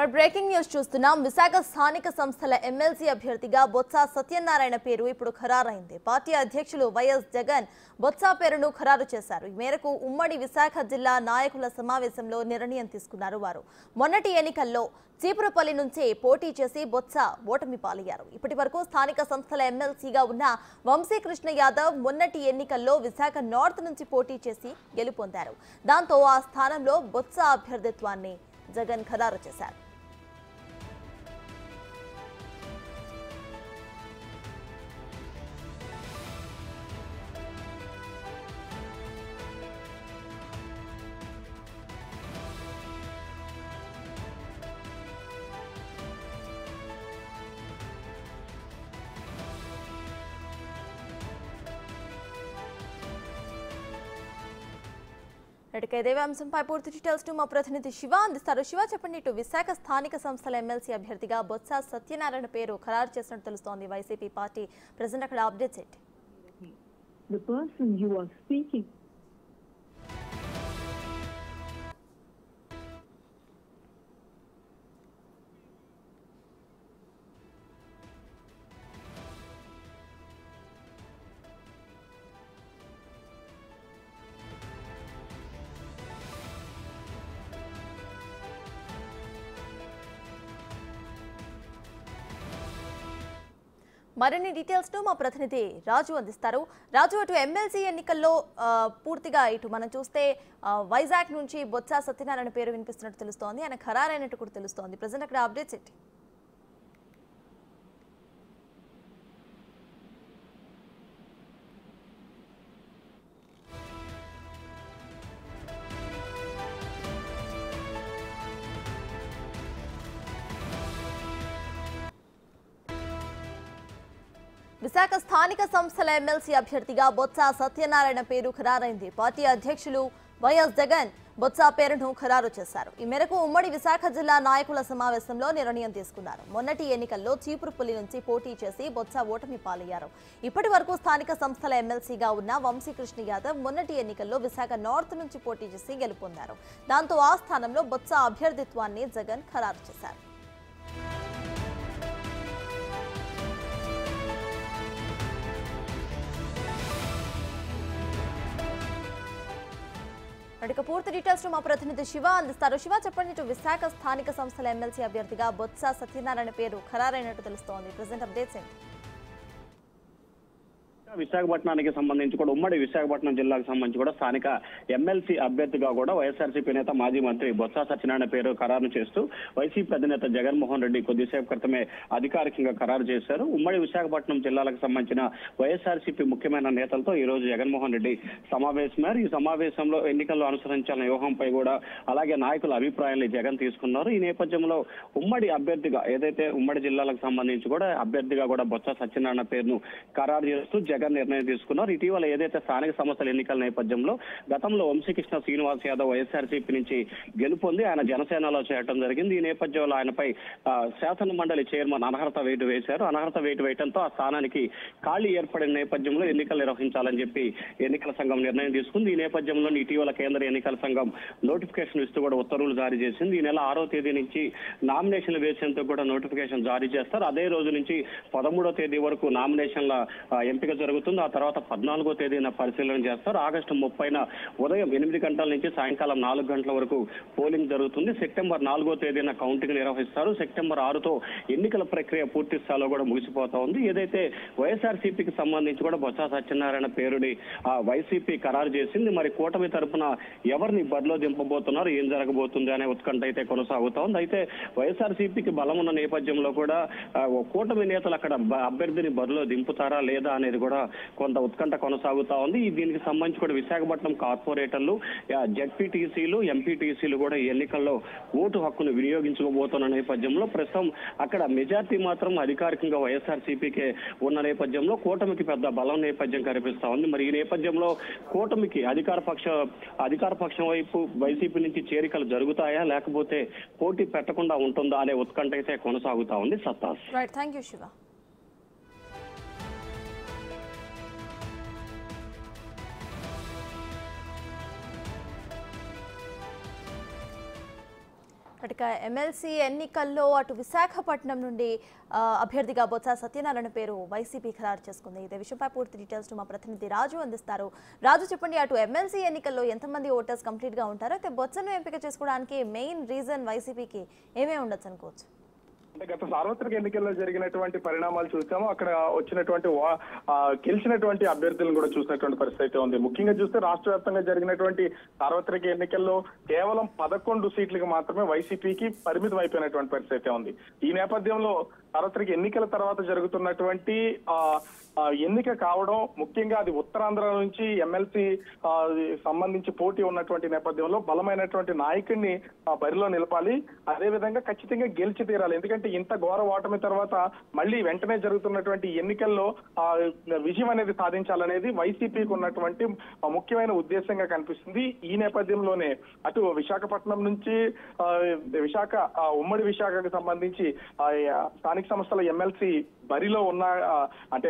Breaking news చూస్తున్నాం. విశాఖ స్థానిక సంస్థల ఎమ్మెల్సీ అభ్యర్థిగా బొత్స సత్యనారాయణ పేరు ఇప్పుడు ఖరారైంది. పార్టీ అధ్యక్షులు వైఎస్ జగన్ బొత్స పేరును ఖరారు చేశారు. ఈ మేరకు ఉమ్మడి విశాఖ జిల్లా నాయకుల సమావేశంలో నిర్ణయం తీసుకున్నారు. వారు మొన్నటి ఎన్నికల్లో చీపురపల్లి నుంచి పోటీ చేసి బొత్స ఓటమి పాలయ్యారు. ఇప్పటి వరకు స్థానిక సంస్థల ఎమ్మెల్సీగా ఉన్న వంశీకృష్ణ యాదవ్ మొన్నటి ఎన్నికల్లో విశాఖ నార్త్ నుంచి పోటీ చేసి గెలుపొందారు. దాంతో ఆ స్థానంలో బొత్స అభ్యర్థిత్వాన్ని జగన్ ఖరారు చేశారు. ఇదే అంశంపై పూర్తి డీటెయిల్స్ మా ప్రతినిధి శివ అందిస్తారు. శివ, చెప్పండి. ఇటు విశాఖ స్థానిక సంస్థల ఎమ్మెల్సీ అభ్యర్థిగా బొత్స సత్యనారాయణ పేరు ఖరారు చేసినట్టు తెలుస్తోంది. వైసీపీ పార్టీ ప్రెసిడెంట్ అక్కడ అప్డేట్స్ ఏంటి? మరిన్ని డీటెయిల్స్ ను మా ప్రతినిధి రాజు అందిస్తారు. రాజు, అటు ఎమ్మెల్సీ ఎన్నికల్లో పూర్తిగా ఇటు మనం చూస్తే వైజాగ్ నుంచి బొత్స సత్యనారాయణ పేరు వినిపిస్తున్నట్టు తెలుస్తోంది. ఆయన ఖరారైనట్టు కూడా తెలుస్తోంది. ప్రజెంట్ అక్కడ అప్డేట్స్ ఏంటి? విశాఖ స్థానిక సంస్థల ఎమ్మెల్సీ అభ్యర్థిగా బొత్స సత్యనారాయణ పేరు ఖరారైంది. పార్టీ అధ్యక్షులు వైఎస్ జగన్ బొత్స పేరును ఖరారు చేశారు. ఈ మేరకు ఉమ్మడి విశాఖ జిల్లా నాయకుల సమావేశంలో నిర్ణయం తీసుకున్నారు. మొన్నటి ఎన్నికల్లో చీపురుపల్లి నుంచి పోటీ చేసి బొత్స ఓటమి పాలయ్యారు. ఇప్పటి వరకు స్థానిక సంస్థల ఎమ్మెల్సీగా ఉన్న వంశీకృష్ణ యాదవ్ మొన్నటి ఎన్నికల్లో విశాఖ నార్త్ నుంచి పోటీ చేసి గెలుపొందారు. దాంతో ఆ స్థానంలో బొత్స అభ్యర్థిత్వాన్ని జగన్ ఖరారు చేశారు. ఇక పూర్తి డీటెయిల్స్ మా ప్రతినిధి శివ అందిస్తారు. శివ, చెప్పండి. ఇటు విశాఖ స్థానిక సంస్థల ఎమ్మెల్సీ అభ్యర్థిగా బొత్స సత్యనారాయణ పేరు ఖరారైనట్టు తెలుస్తోంది. ప్రెజెంట్ అప్డేట్స్ ఏంటి? విశాఖపట్నానికి సంబంధించి కూడా ఉమ్మడి విశాఖపట్నం జిల్లాకు సంబంధించి కూడా స్థానిక ఎమ్మెల్సీ అభ్యర్థిగా కూడా వైఎస్ఆర్సీపీ నేత మాజీ మంత్రి బొత్స సత్యనారాయణ పేరు ఖరారు చేస్తూ వైసీపీ అధినేత జగన్మోహన్ రెడ్డి కొద్దిసేపు క్రితమే అధికారికంగా ఖరారు చేశారు. ఉమ్మడి విశాఖపట్నం జిల్లాలకు సంబంధించిన వైఎస్ఆర్సీపీ ముఖ్యమైన నేతలతో ఈ రోజు జగన్మోహన్ రెడ్డి సమావేశమయ్యారు. ఈ సమావేశంలో ఎన్నికల్లో అనుసరించాలన్న వ్యూహంపై కూడా అలాగే నాయకుల అభిప్రాయాన్ని జగన్ తీసుకున్నారు. ఈ నేపథ్యంలో ఉమ్మడి అభ్యర్థిగా ఏదైతే ఉమ్మడి జిల్లాలకు సంబంధించి కూడా అభ్యర్థిగా కూడా బొత్స సత్యనారాయణ పేరును ఖరారు చేస్తూ జగన్ నిర్ణయం తీసుకున్నారు. ఇటీవల ఏదైతే స్థానిక సంస్థల ఎన్నికల నేపథ్యంలో గతంలో వంశీకృష్ణ శ్రీనివాస్ యాదవ్ వైఎస్ఆర్సీపీ నుంచి గెలుపొంది ఆయన జనసేనలో చేరడం జరిగింది. ఈ నేపథ్యంలో ఆయనపై శాసన మండలి చైర్మన్ అనర్హత వేటు వేశారు. అనర్హత వేటు వేయడంతో ఆ స్థానానికి ఖాళీ ఏర్పడిన నేపథ్యంలో ఎన్నికలు నిర్వహించాలని చెప్పి ఎన్నికల సంఘం నిర్ణయం తీసుకుంది. ఈ నేపథ్యంలో ఇటీవల కేంద్ర ఎన్నికల సంఘం నోటిఫికేషన్ ఇస్తూ కూడా ఉత్తర్వులు జారీ చేసింది. ఈ నెల 6వ తేదీ నుంచి నామినేషన్లు వేసేందుకు కూడా నోటిఫికేషన్ జారీ చేస్తారు. అదే రోజు నుంచి 13వ తేదీ వరకు నామినేషన్ల ఎంపిక జరుగుతుంది. ఆ తర్వాత 14వ తేదీన పరిశీలన చేస్తారు. ఆగస్టు 30న ఉదయం 8 గంటల నుంచి సాయంకాలం 4 గంటల వరకు పోలింగ్ జరుగుతుంది. సెప్టెంబర్ 4వ తేదీన కౌంటింగ్ నిర్వహిస్తారు. సెప్టెంబర్ 6తో ఎన్నికల ప్రక్రియ పూర్తి స్థాయిలో కూడా ముగిసిపోతా ఉంది. ఏదైతే వైఎస్ఆర్సీపీకి సంబంధించి కూడా బొత్స సత్యనారాయణ పేరుని వైసీపీ ఖరారు చేసింది. మరి కూటమి తరఫున ఎవరిని బరిలో దింపబోతున్నారు, ఏం జరగబోతుంది అనే ఉత్కంఠ అయితే కొనసాగుతా ఉంది. అయితే వైఎస్ఆర్సీపీకి బలం ఉన్న నేపథ్యంలో కూడా కూటమి నేతలు అక్కడ అభ్యర్థిని బరిలో దింపుతారా లేదా అనేది కూడా కొంత ఉత్కంఠ కొనసాగుతా ఉంది. దీనికి సంబంధించి కూడా విశాఖపట్నం కార్పొరేటర్లు, జెడ్పీటీసీలు, ఎంపీటీసీలు కూడా ఈ ఎన్నికల్లో ఓటు హక్కును వినియోగించుకోబోతున్న నేపథ్యంలో ప్రస్తుతం అక్కడ మెజార్టీ మాత్రం అధికారికంగా వైఎస్ఆర్సీపీకే ఉన్న నేపథ్యంలో కూటమికి పెద్ద బలం నేపథ్యం కనిపిస్తా ఉంది. మరి ఈ నేపథ్యంలో కూటమికి అధికార పక్షం వైపు వైసీపీ నుంచి చేరికలు జరుగుతాయా లేకపోతే పోటీ పెట్టకుండా ఉంటుందా అనే ఉత్కంఠ అయితే కొనసాగుతా ఉంది. సత్తాస్. Right, thank you Shiva. ఇక ఎమ్మెల్సీ ఎన్నికల్లో అటు విశాఖపట్నం నుండి అభ్యర్థిగా బొత్స సత్యనారాయణ పేరు వైసీపీ ఖరారు చేసుకుంది. ఇదే విషయంపై పూర్తి డీటెయిల్స్ మా ప్రతినిధి రాజు అందిస్తారు. రాజు, చెప్పండి, అటు ఎమ్మెల్సీ ఎన్నికల్లో ఎంతమంది ఓటర్స్ కంప్లీట్ గా ఉంటారో, అయితే బొత్సను ఎంపిక చేసుకోవడానికి మెయిన్ రీజన్ వైసీపీకి ఏమేమి ఉండొచ్చు అనుకోవచ్చు? అంటే గత సార్వత్రిక ఎన్నికల్లో జరిగినటువంటి పరిణామాలు చూసాము. అక్కడ వచ్చినటువంటి గెలిచినటువంటి అభ్యర్థులను కూడా చూసినటువంటి పరిస్థితి అయితే ఉంది. ముఖ్యంగా చూస్తే రాష్ట్ర వ్యాప్తంగా జరిగినటువంటి సార్వత్రిక ఎన్నికల్లో కేవలం 11 సీట్లకు మాత్రమే వైసీపీకి పరిమితం అయిపోయినటువంటి పరిస్థితి అయితే ఉంది. ఈ నేపథ్యంలో సార్వత్రిక ఎన్నికల తర్వాత జరుగుతున్నటువంటి ఎన్నిక కావడం, ముఖ్యంగా అది ఉత్తరాంధ్ర నుంచి ఎమ్మెల్సీ సంబంధించి పోటీ ఉన్నటువంటి నేపథ్యంలో బలమైనటువంటి నాయకుడిని బరిలో నిలపాలి. అదేవిధంగా ఖచ్చితంగా గెలిచి తీరాలి. ఎందుకంటే ఇంత ఘోర ఓటమి తర్వాత మళ్ళీ వెంటనే జరుగుతున్నటువంటి ఎన్నికల్లో విజయం అనేది సాధించాలనేది వైసీపీకి ఉన్నటువంటి ముఖ్యమైన ఉద్దేశంగా కనిపిస్తుంది. ఈ నేపథ్యంలోనే అటు విశాఖపట్నం నుంచి ఉమ్మడి విశాఖకు సంబంధించి స్థానిక సంస్థల ఎమ్మెల్సీ బరిలో ఉన్న అంటే